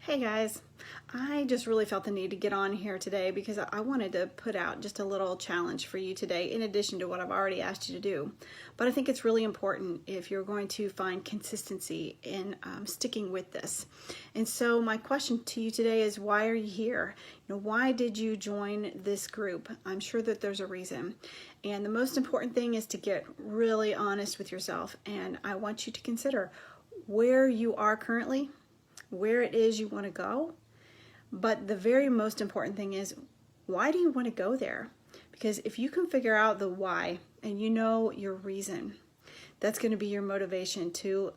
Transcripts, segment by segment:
Hey guys, I just really felt the need to get on here today because I wanted to put out just a little challenge for you today in addition to what I've already asked you to do. But I think it's really important if you're going to find consistency in sticking with this. And so my question to you today is, why are you here? Why did you join this group? I'm sure that there's a reason. And the most important thing is to get really honest with yourself. And I want you to consider where you are currently, where it is you want to go. But the very most important thing is, why do you want to go there? Because if you can figure out the why and you know your reason, that's going to be your motivation to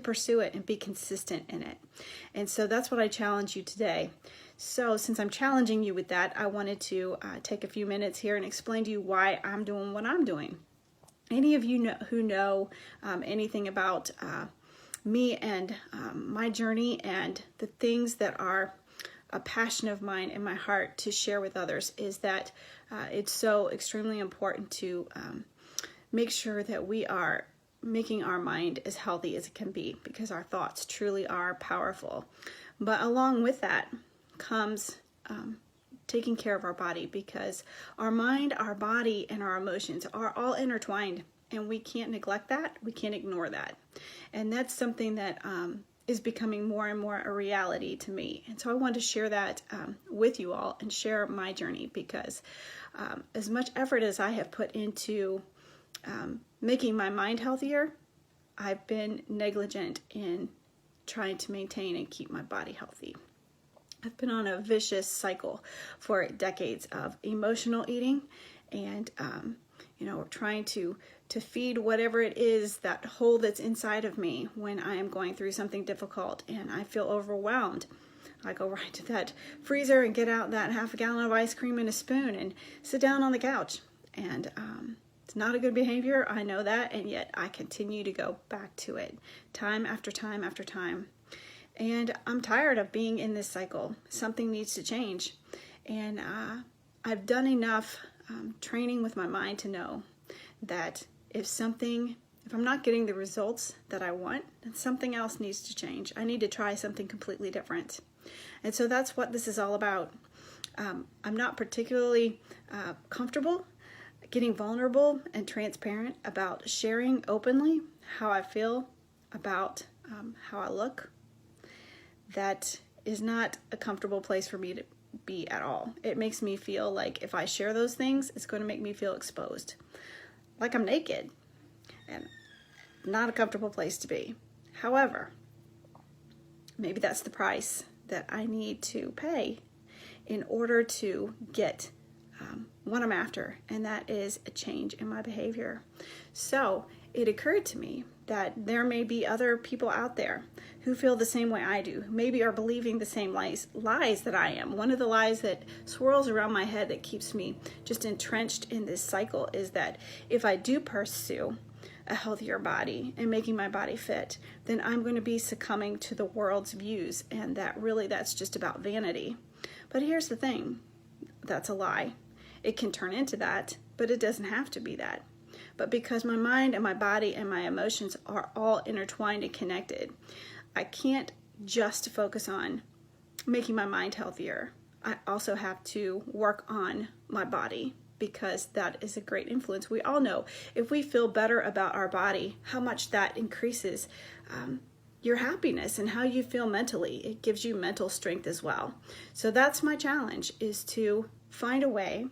pursue it and be consistent in it. And so that's what I challenge you today. So since I'm challenging you with that, I wanted to take a few minutes here and explain to you why I'm doing what I'm doing. Any of you who know anything about me and my journey and the things that are a passion of mine in my heart to share with others is that it's so extremely important to make sure that we are making our mind as healthy as it can be, because our thoughts truly are powerful. But along with that comes taking care of our body, because our mind, our body, and our emotions are all intertwined. And we can't neglect that. We can't ignore that. And that's something that is becoming more and more a reality to me. And so I wanted to share that with you all and share my journey, because as much effort as I have put into making my mind healthier, I've been negligent in trying to maintain and keep my body healthy. I've been on a vicious cycle for decades of emotional eating and trying to feed whatever it is, that hole that's inside of me when I am going through something difficult and I feel overwhelmed. I go right to that freezer and get out that half a gallon of ice cream and a spoon and sit down on the couch. And it's not a good behavior, I know that, and yet I continue to go back to it time after time after time. And I'm tired of being in this cycle. Something needs to change. And I've done enough training with my mind to know that if I'm not getting the results that I want, then something else needs to change. I need to try something completely different. And so that's what this is all about. I'm not particularly comfortable getting vulnerable and transparent about sharing openly how I feel about how I look. That is not a comfortable place for me to be at all. It makes me feel like if I share those things, it's going to make me feel exposed, like I'm naked, and not a comfortable place to be. However, maybe that's the price that I need to pay in order to get what I'm after, and that is a change in my behavior. So it occurred to me that there may be other people out there who feel the same way I do, who maybe are believing the same lies that I am. One of the lies that swirls around my head that keeps me just entrenched in this cycle is that if I do pursue a healthier body and making my body fit, then I'm going to be succumbing to the world's views, and that's just about vanity. But here's the thing, that's a lie. It can turn into that, but it doesn't have to be that. But because my mind and my body and my emotions are all intertwined and connected, I can't just focus on making my mind healthier. I also have to work on my body, because that is a great influence. We all know if we feel better about our body, how much that increases your happiness and how you feel mentally. It gives you mental strength as well. So that's my challenge, is to find a way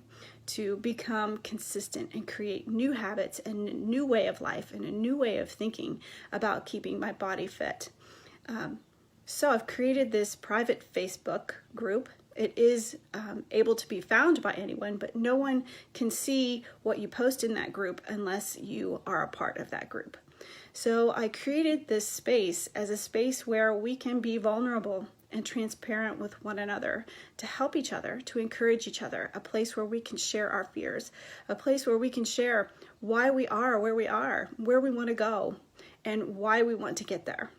to become consistent and create new habits and a new way of life and a new way of thinking about keeping my body fit. So I've created this private Facebook group. It is able to be found by anyone, but no one can see what you post in that group unless you are a part of that group. So I created this space as a space where we can be vulnerable and transparent with one another, to help each other, to encourage each other, a place where we can share our fears, a place where we can share why we are where we are, where we want to go, and why we want to get there.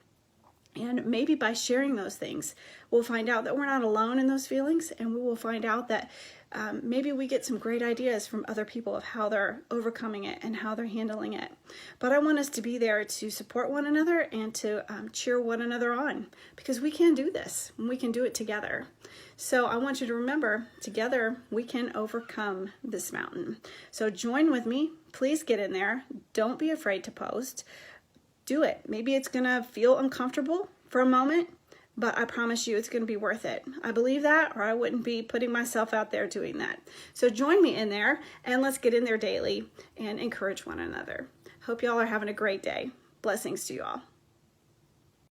And maybe by sharing those things, we'll find out that we're not alone in those feelings, and we will find out that maybe we get some great ideas from other people of how they're overcoming it and how they're handling it. But I want us to be there to support one another and to cheer one another on, because we can do this and we can do it together. So I want you to remember, together we can overcome this mountain. So join with me. Please get in there. Don't be afraid to post. Do it. Maybe it's going to feel uncomfortable for a moment, but I promise you it's going to be worth it. I believe that, or I wouldn't be putting myself out there doing that. So join me in there, and let's get in there daily and encourage one another. Hope y'all are having a great day. Blessings to you all.